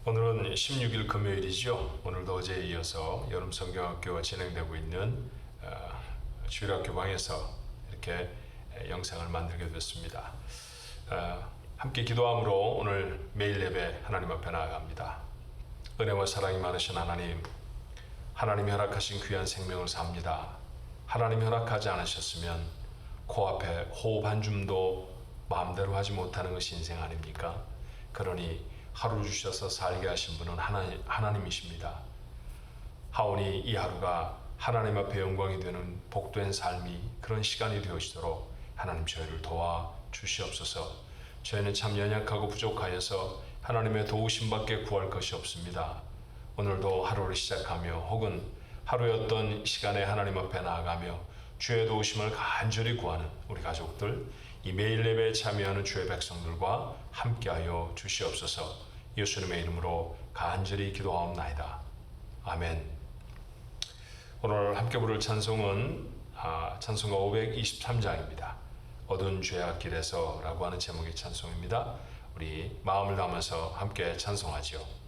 오늘은 16일 금요일이죠. 오늘도 어제에 이어서 여름 성경학교가 진행되고 있는 주일학교 방에서 이렇게 영상을 만들게 됐습니다. 함께 기도함으로 오늘 매일 예배 하나님 앞에 나아갑니다. 은혜와 사랑이 많으신 하나님, 하나님이 허락하신 귀한 생명을 삽니다. 하나님이 허락하지 않으셨으면 코앞에 호흡 한 줌도 마음대로 하지 못하는 것이 인생 아닙니까? 그러니 하루 주셔서 살게 하신 분은 하나님이십니다. 하오니 이 하루가 하나님 앞에 영광이 되는 복된 삶이 그런 시간이 되어지도록 하나님 저희를 도와 주시옵소서. 저희는 참 연약하고 부족하여서 하나님의 도우심밖에 구할 것이 없습니다. 오늘도 하루를 시작하며 혹은 하루의 어떤 시간에 하나님 앞에 나아가며 주의 도우심을 간절히 구하는 우리 가족들, 이 매일 예배에 참여하는 주의 백성들과 함께하여 주시옵소서. 예수님의 이름으로 간절히 기도하옵나이다. 아멘. 오늘 함께 부를 찬송은 찬송가 523장입니다. 어두운 죄악길에서 라고 하는 제목의 찬송입니다. 우리 마음을 담아서 함께 찬송하지요.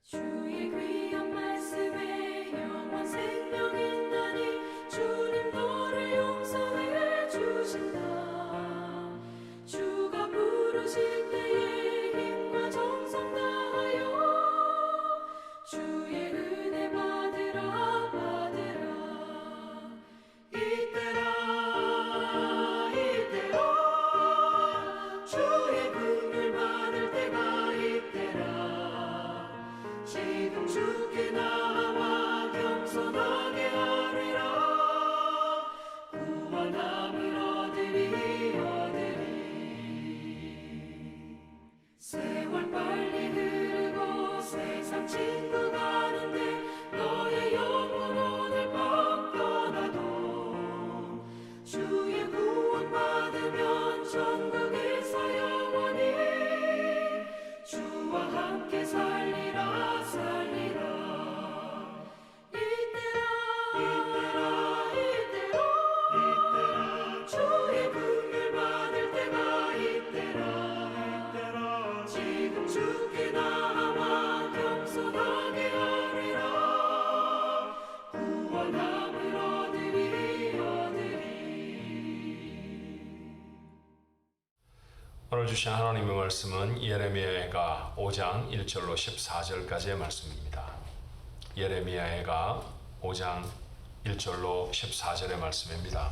주의 귀한 말씀에 영원 생명 있나니 주님 너를 용서해 주신다. 주가 부르실 때에 힘과 정성 다하여 주의 은혜 받으라 받으라. 이때라 주의 긍휼 받을 때가 이때라. 지금 주께 나와 겸손하게 하리라. 구원함을 얻으리. 세월 빨리 흐르고 세상 친구 가는데 너의 영혼 오늘 밤 떠나도 주의 구원 받으면 천국에서 영원히 주와 함께 살리라. 이때라 주의 긍휼 받을 때가 이때라. 지금 주께 나와 겸손하게 하리라. 구원함을 얻으리. 오늘 주신 하나님의 말씀은 예레미야가 5장 1절로 14절까지의 말씀입니다. 예레미야가 5장 1절로 14절의 말씀입니다.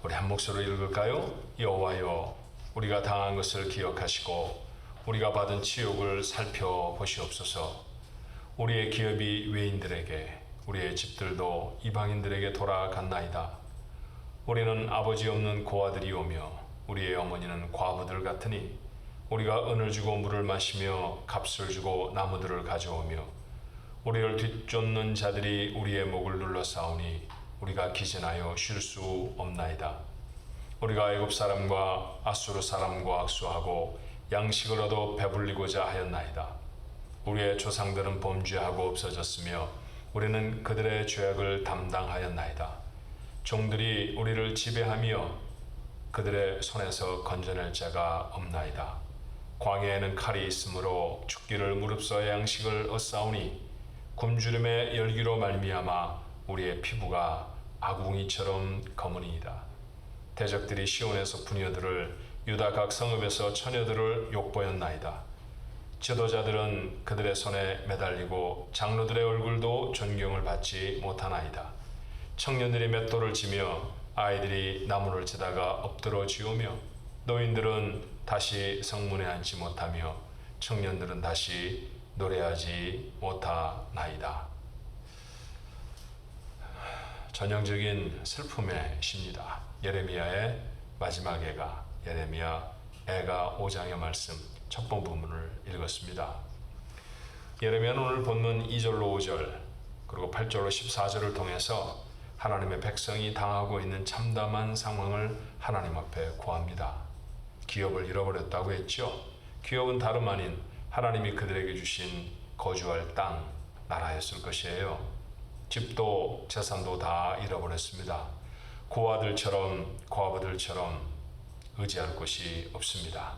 우리 한 목소리로 읽을까요? 여호와여, 우리가 당한 것을 기억하시고 우리가 받은 치욕을 살펴보시옵소서. 우리의 기업이 외인들에게, 우리의 집들도 이방인들에게 돌아갔나이다. 우리는 아버지 없는 고아들이오며 우리의 어머니는 과부들 같으니 우리가 은을 주고 물을 마시며 값을 주고 나무들을 가져오며 우리를 뒤쫓는 자들이 우리의 목을 눌러싸우니 우리가 기진하여 쉴 수 없나이다. 우리가 애굽 사람과 아수르 사람과 악수하고 양식을 얻어 배불리고자 하였나이다. 우리의 조상들은 범죄하고 없어졌으며 우리는 그들의 죄악을 담당하였나이다. 종들이 우리를 지배하며 그들의 손에서 건져낼 자가 없나이다. 광야에는 칼이 있으므로 죽기를 무릅써야 양식을 얻사오니 굶주림의 열기로 말미암아 우리의 피부가 아궁이처럼 검으니이다. 대적들이 시온에서 부녀들을, 유다 각 성읍에서 처녀들을 욕보였나이다. 지도자들은 그들의 손에 매달리고 장로들의 얼굴도 존경을 받지 못하나이다. 청년들이 맷돌을 지며 아이들이 나무를 치다가 엎드러 지우며 노인들은 다시 성문에 앉지 못하며 청년들은 다시 노래하지 못하나이다. 전형적인 슬픔의 시입니다. 예레미야의 마지막 애가, 예레미야 애가 5장의 말씀 첫 부분을 읽었습니다. 예레미야는 오늘 본문 2절로 5절 그리고 8절로 14절을 통해서 하나님의 백성이 당하고 있는 참담한 상황을 하나님 앞에 구합니다. 기업을 잃어버렸다고 했죠. 기업은 다름 아닌 하나님이 그들에게 주신 거주할 땅, 나라였을 것이에요. 집도 재산도 다 잃어버렸습니다. 고아들처럼 과부들처럼 의지할 곳이 없습니다.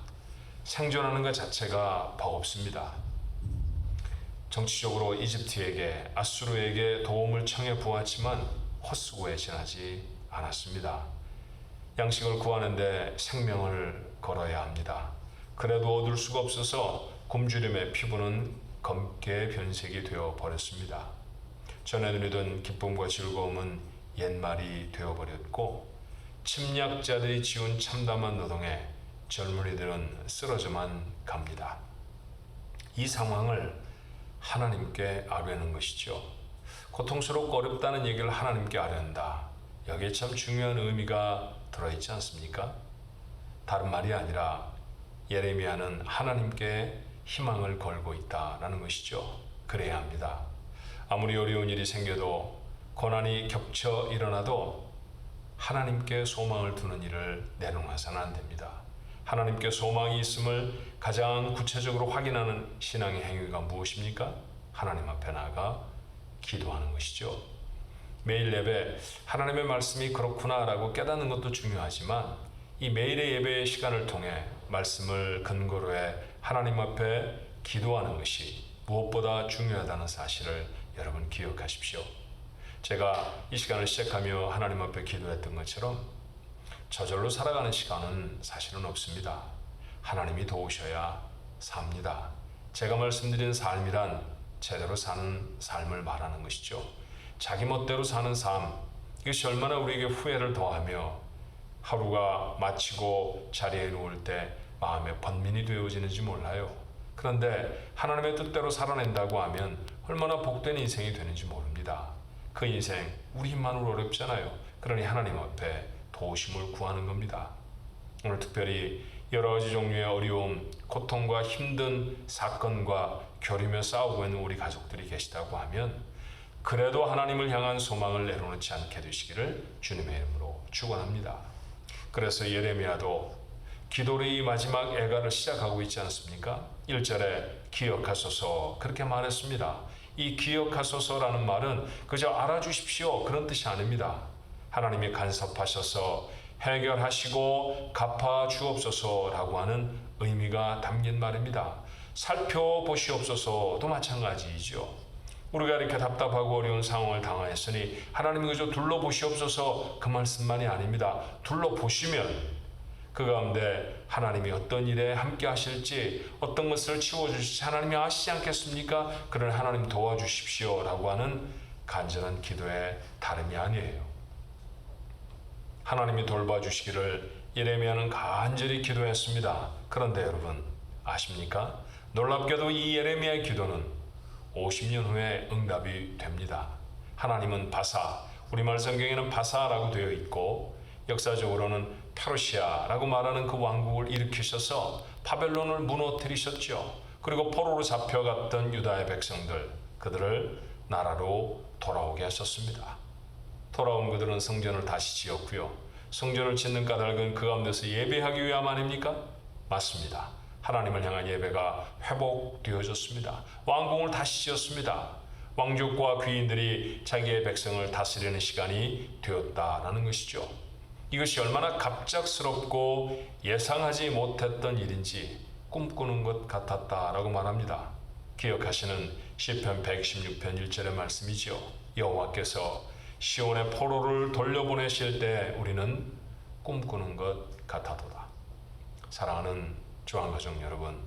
생존하는 것 자체가 버겁습니다. 정치적으로 이집트에게, 아수르에게 도움을 청해 보았지만 헛수고에 지나지 않았습니다. 양식을 구하는데 생명을 걸어야 합니다. 그래도 얻을 수가 없어서 굶주림의 피부는 검게 변색이 되어 버렸습니다. 전에 누리던 기쁨과 즐거움은 옛말이 되어버렸고 침략자들이 지은 참담한 노동에 젊은이들은 쓰러져만 갑니다. 이 상황을 하나님께 아뢰는 것이죠. 고통스럽고 어렵다는 얘기를 하나님께 아뢰는다. 여기에 참 중요한 의미가 들어있지 않습니까? 다른 말이 아니라 예레미야는 하나님께 희망을 걸고 있다라는 것이죠. 그래야 합니다. 아무리 어려운 일이 생겨도 고난이 겹쳐 일어나도 하나님께 소망을 두는 일을 내놓아서는 안 됩니다. 하나님께 소망이 있음을 가장 구체적으로 확인하는 신앙의 행위가 무엇입니까? 하나님 앞에 나아가 기도하는 것이죠. 매일 예배, 하나님의 말씀이 그렇구나라고 깨닫는 것도 중요하지만 이 매일의 예배의 시간을 통해 말씀을 근거로 해 하나님 앞에 기도하는 것이 무엇보다 중요하다는 사실을 여러분 기억하십시오. 제가 이 시간을 시작하며 하나님 앞에 기도했던 것처럼 저절로 살아가는 시간은 사실은 없습니다. 하나님이 도우셔야 삽니다. 제가 말씀드린 삶이란 제대로 사는 삶을 말하는 것이죠. 자기 멋대로 사는 삶, 이것이 얼마나 우리에게 후회를 더하며 하루가 마치고 자리에 누울 때 마음에 번민이 되어지는지 몰라요. 그런데 하나님의 뜻대로 살아낸다고 하면 얼마나 복된 인생이 되는지 모릅니다. 그 인생 우리 힘만으로 어렵잖아요. 그러니 하나님 앞에 도우심을 구하는 겁니다. 오늘 특별히 여러 가지 종류의 어려움, 고통과 힘든 사건과 겨루며 싸우고 있는 우리 가족들이 계시다고 하면 그래도 하나님을 향한 소망을 내려놓지 않게 되시기를 주님의 이름으로 축원합니다. 그래서 예레미야도 기도의 마지막 애가를 시작하고 있지 않습니까? 1절에 기억하소서 그렇게 말했습니다. 이 기억하소서라는 말은 그저 알아주십시오 그런 뜻이 아닙니다. 하나님이 간섭하셔서 해결하시고 갚아주옵소서라고 하는 의미가 담긴 말입니다. 살펴보시옵소서도 마찬가지이죠. 우리가 이렇게 답답하고 어려운 상황을 당하였으니 하나님이 그저 둘러보시옵소서 그 말씀만이 아닙니다. 둘러보시면 그 가운데 하나님이 어떤 일에 함께 하실지 어떤 것을 치워주실지 하나님이 아시지 않겠습니까? 그를 하나님 도와주십시오 라고 하는 간절한 기도의 다름이 아니에요. 하나님이 돌봐주시기를 예레미야는 간절히 기도했습니다. 그런데 여러분 아십니까? 놀랍게도 이 예레미야의 기도는 50년 후에 응답이 됩니다. 하나님은 바사, 우리말 성경에는 바사라고 되어 있고 역사적으로는 페르시아라고 말하는 그 왕국을 일으키셔서 바벨론을 무너뜨리셨죠. 그리고 포로로 잡혀갔던 유다의 백성들, 그들을 나라로 돌아오게 하셨습니다. 돌아온 그들은 성전을 다시 지었고요. 성전을 짓는 까닭은 그 가운데서 예배하기 위함 아닙니까? 맞습니다. 하나님을 향한 예배가 회복되어졌습니다. 왕궁을 다시 지었습니다. 왕족과 귀인들이 자기의 백성을 다스리는 시간이 되었다라는 것이죠. 이것이 얼마나 갑작스럽고 예상하지 못했던 일인지 꿈꾸는 것 같았다라고 말합니다. 기억하시는 시편 116편 1절의 말씀이죠. 여호와께서 시온의 포로를 돌려보내실 때 우리는 꿈꾸는 것 같아도다. 사랑하는 조항가족 여러분,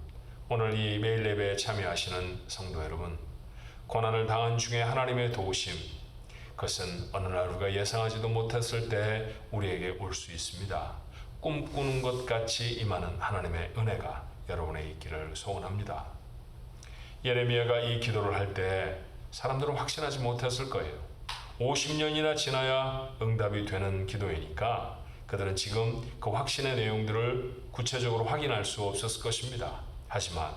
오늘 이 매일 예배에 참여하시는 성도 여러분, 고난을 당한 중에 하나님의 도우심, 그것은 어느 날 우리가 예상하지도 못했을 때 우리에게 올 수 있습니다. 꿈꾸는 것 같이 임하는 하나님의 은혜가 여러분의 있기를 소원합니다. 예레미야가 이 기도를 할 때 사람들은 확신하지 못했을 거예요. 50년이나 지나야 응답이 되는 기도이니까 그들은 지금 그 확신의 내용들을 구체적으로 확인할 수 없었을 것입니다. 하지만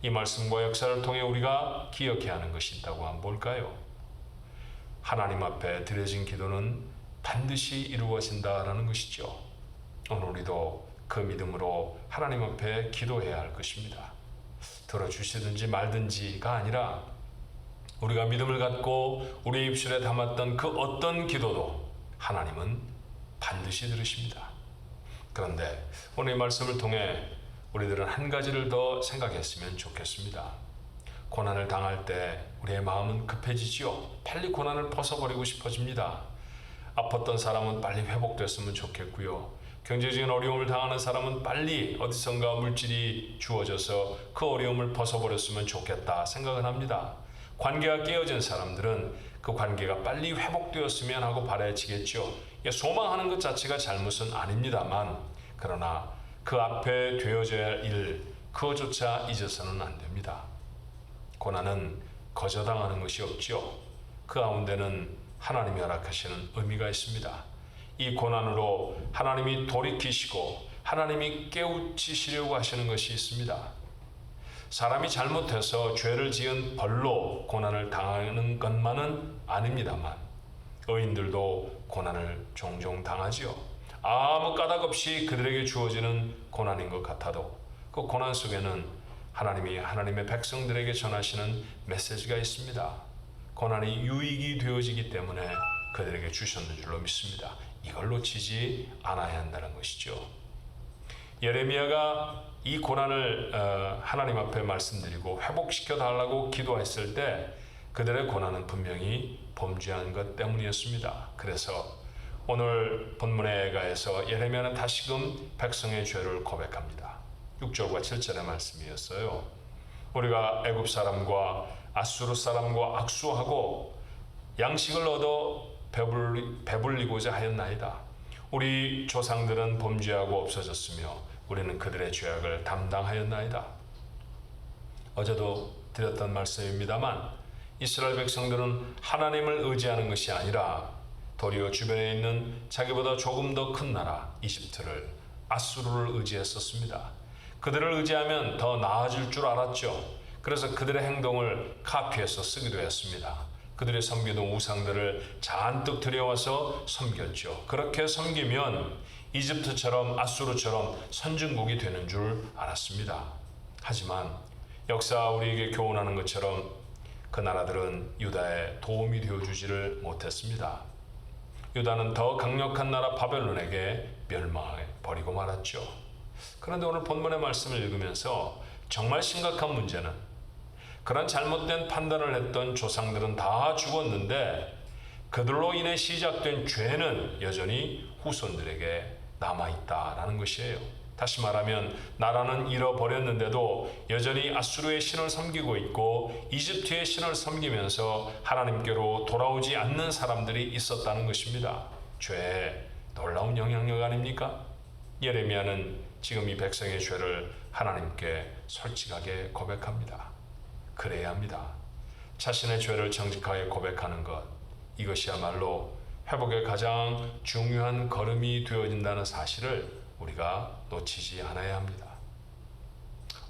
이 말씀과 역사를 통해 우리가 기억해야 하는 것이 있다고 한번 볼까요? 하나님 앞에 드려진 기도는 반드시 이루어진다라는 것이죠. 오늘 우리도 그 믿음으로 하나님 앞에 기도해야 할 것입니다. 들어주시든지 말든지가 아니라 우리가 믿음을 갖고 우리의 입술에 담았던 그 어떤 기도도 하나님은 반드시 들으십니다. 그런데 오늘 이 말씀을 통해 우리들은 한 가지를 더 생각했으면 좋겠습니다. 고난을 당할 때 우리의 마음은 급해지지요. 빨리 고난을 벗어버리고 싶어집니다. 아팠던 사람은 빨리 회복됐으면 좋겠고요. 경제적인 어려움을 당하는 사람은 빨리 어디선가 물질이 주어져서 그 어려움을 벗어버렸으면 좋겠다 생각을 합니다. 관계가 깨어진 사람들은 그 관계가 빨리 회복되었으면 하고 바라지겠죠. 소망하는 것 자체가 잘못은 아닙니다만, 그러나 그 앞에 되어져야 할 일, 그것조차 잊어서는 안 됩니다. 고난은 거저당하는 것이 없죠. 그 가운데는 하나님이 허락하시는 의미가 있습니다. 이 고난으로 하나님이 돌이키시고 하나님이 깨우치시려고 하시는 것이 있습니다. 사람이 잘못해서 죄를 지은 벌로 고난을 당하는 것만은 아닙니다만 의인들도 고난을 종종 당하지요. 아무 까닭 없이 그들에게 주어지는 고난인 것 같아도 그 고난 속에는 하나님이 하나님의 백성들에게 전하시는 메시지가 있습니다. 고난이 유익이 되어지기 때문에 그들에게 주셨는 줄로 믿습니다. 이걸 놓치지 않아야 한다는 것이죠. 예레미야가 이 고난을 하나님 앞에 말씀드리고 회복시켜 달라고 기도했을 때 그들의 고난은 분명히 범죄한 것 때문이었습니다. 그래서 오늘 본문에 가서 예레미야는 다시금 백성의 죄를 고백합니다. 6절과 7절의 말씀이었어요. 우리가 애굽 사람과 아수르 사람과 악수하고 양식을 얻어 배불리고자 하였나이다. 우리 조상들은 범죄하고 없어졌으며 우리는 그들의 죄악을 담당하였나이다. 어제도 드렸던 말씀입니다만 이스라엘 백성들은 하나님을 의지하는 것이 아니라 도리어 주변에 있는 자기보다 조금 더 큰 나라 이집트를, 아수르를 의지했었습니다. 그들을 의지하면 더 나아질 줄 알았죠. 그래서 그들의 행동을 카피해서 쓰기도 했습니다. 그들의 섬기던 우상들을 잔뜩 들여와서 섬겼죠. 그렇게 섬기면 이집트처럼 아수르처럼 선진국이 되는 줄 알았습니다. 하지만 역사 우리에게 교훈하는 것처럼 그 나라들은 유다에 도움이 되어주지를 못했습니다. 유다는 더 강력한 나라 바벨론에게 멸망해 버리고 말았죠. 그런데 오늘 본문의 말씀을 읽으면서 정말 심각한 문제는 그런 잘못된 판단을 했던 조상들은 다 죽었는데 그들로 인해 시작된 죄는 여전히 후손들에게 남아있다라는 것이에요. 다시 말하면 나라는 잃어버렸는데도 여전히 아수르의 신을 섬기고 있고 이집트의 신을 섬기면서 하나님께로 돌아오지 않는 사람들이 있었다는 것입니다. 죄의 놀라운 영향력 아닙니까? 예레미야는 지금 이 백성의 죄를 하나님께 솔직하게 고백합니다. 그래야 합니다. 자신의 죄를 정직하게 고백하는 것, 이것이야말로 회복의 가장 중요한 걸음이 되어진다는 사실을 우리가 놓치지 않아야 합니다.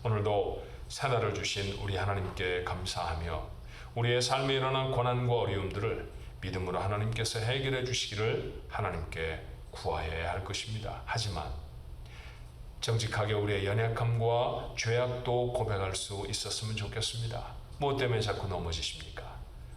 오늘도 새날을 주신 우리 하나님께 감사하며 우리의 삶에 일어난 고난과 어려움들을 믿음으로 하나님께서 해결해 주시기를 하나님께 구하여야 할 것입니다. 하지만 정직하게 우리의 연약함과 죄악도 고백할 수 있었으면 좋겠습니다. 무엇 때문에 자꾸 넘어지십니까?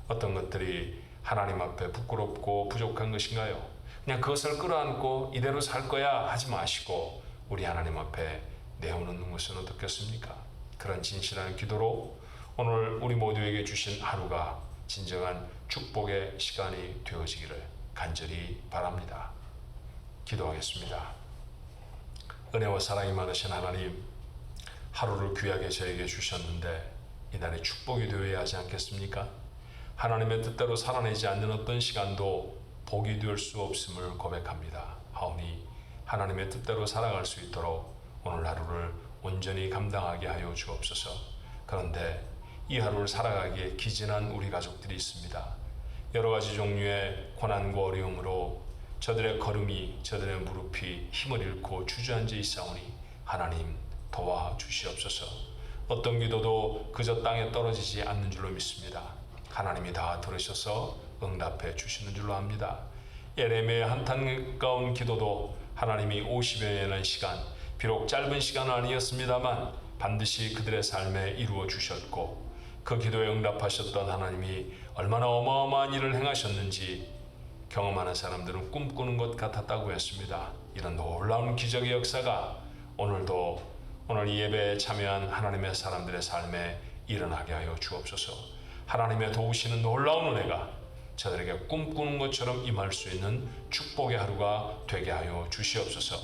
어떤 것들이 하나님 앞에 부끄럽고 부족한 것인가요? 그냥 그것을 끌어안고 이대로 살 거야 하지 마시고 우리 하나님 앞에 내어놓는 것은 어떻겠습니까? 그런 진실한 기도로 오늘 우리 모두에게 주신 하루가 진정한 축복의 시간이 되어지기를 간절히 바랍니다. 기도하겠습니다. 은혜와 사랑이 많으신 하나님, 하루를 귀하게 저에게 주셨는데 이날이 축복이 되어야 하지 않겠습니까? 하나님의 뜻대로 살아내지 않는 어떤 시간도 복이 될 수 없음을 고백합니다. 하오니 하나님의 뜻대로 살아갈 수 있도록 오늘 하루를 온전히 감당하게 하여 주옵소서. 그런데 이 하루를 살아가기에 기진한 우리 가족들이 있습니다. 여러 가지 종류의 고난과 어려움으로 저들의 걸음이, 저들의 무릎이 힘을 잃고 주저앉아 있사오니 하나님 도와주시옵소서. 어떤 기도도 그저 땅에 떨어지지 않는 줄로 믿습니다. 하나님이 다 들으셔서 응답해 주시는 줄로 압니다. 예레미야의 한탄가운 기도도 하나님이 50여 년의 시간, 비록 짧은 시간은 아니었습니다만 반드시 그들의 삶에 이루어 주셨고 그 기도에 응답하셨던 하나님이 얼마나 어마어마한 일을 행하셨는지 경험하는 사람들은 꿈꾸는 것 같았다고 했습니다. 이런 놀라운 기적의 역사가 오늘 이 예배에 참여한 하나님의 사람들의 삶에 일어나게 하여 주옵소서. 하나님의 도우시는 놀라운 은혜가 저들에게 꿈꾸는 것처럼 임할 수 있는 축복의 하루가 되게 하여 주시옵소서.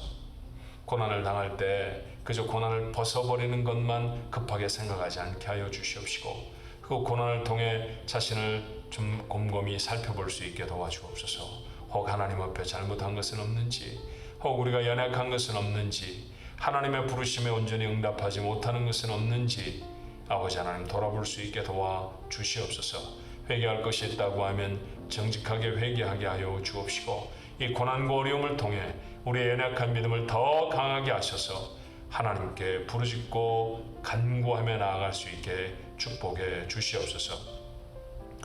고난을 당할 때 그저 고난을 벗어버리는 것만 급하게 생각하지 않게 하여 주시옵시고 그 고난을 통해 자신을 좀 곰곰이 살펴볼 수 있게 도와주옵소서. 혹 하나님 앞에 잘못한 것은 없는지, 혹 우리가 연약한 것은 없는지, 하나님의 부르심에 온전히 응답하지 못하는 것은 없는지 아버지 하나님 돌아볼 수 있게 도와주시옵소서. 회개할 것이 있다고 하면 정직하게 회개하게 하여 주옵시고 이 고난과 어려움을 통해 우리의 연약한 믿음을 더 강하게 하셔서 하나님께 부르짖고 간구하며 나아갈 수 있게 축복해 주시옵소서.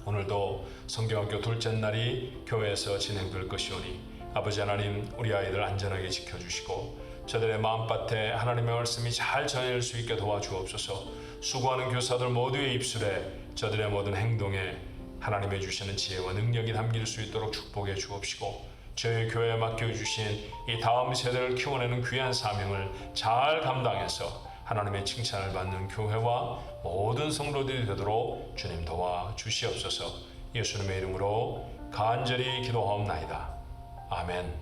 오늘도 성경학교 둘째 날이 교회에서 진행될 것이오니 아버지 하나님 우리 아이들 안전하게 지켜주시고 저들의 마음밭에 하나님의 말씀이 잘 전해질 수 있게 도와주옵소서. 수고하는 교사들 모두의 입술에 저들의 모든 행동에 하나님의 주시는 지혜와 능력이 담길 수 있도록 축복해 주옵시고 저희 교회에 맡겨주신 이 다음 세대를 키워내는 귀한 사명을 잘 감당해서 하나님의 칭찬을 받는 교회와 모든 성도들이 되도록 주님 도와주시옵소서. 예수님의 이름으로 간절히 기도하옵나이다. 아멘.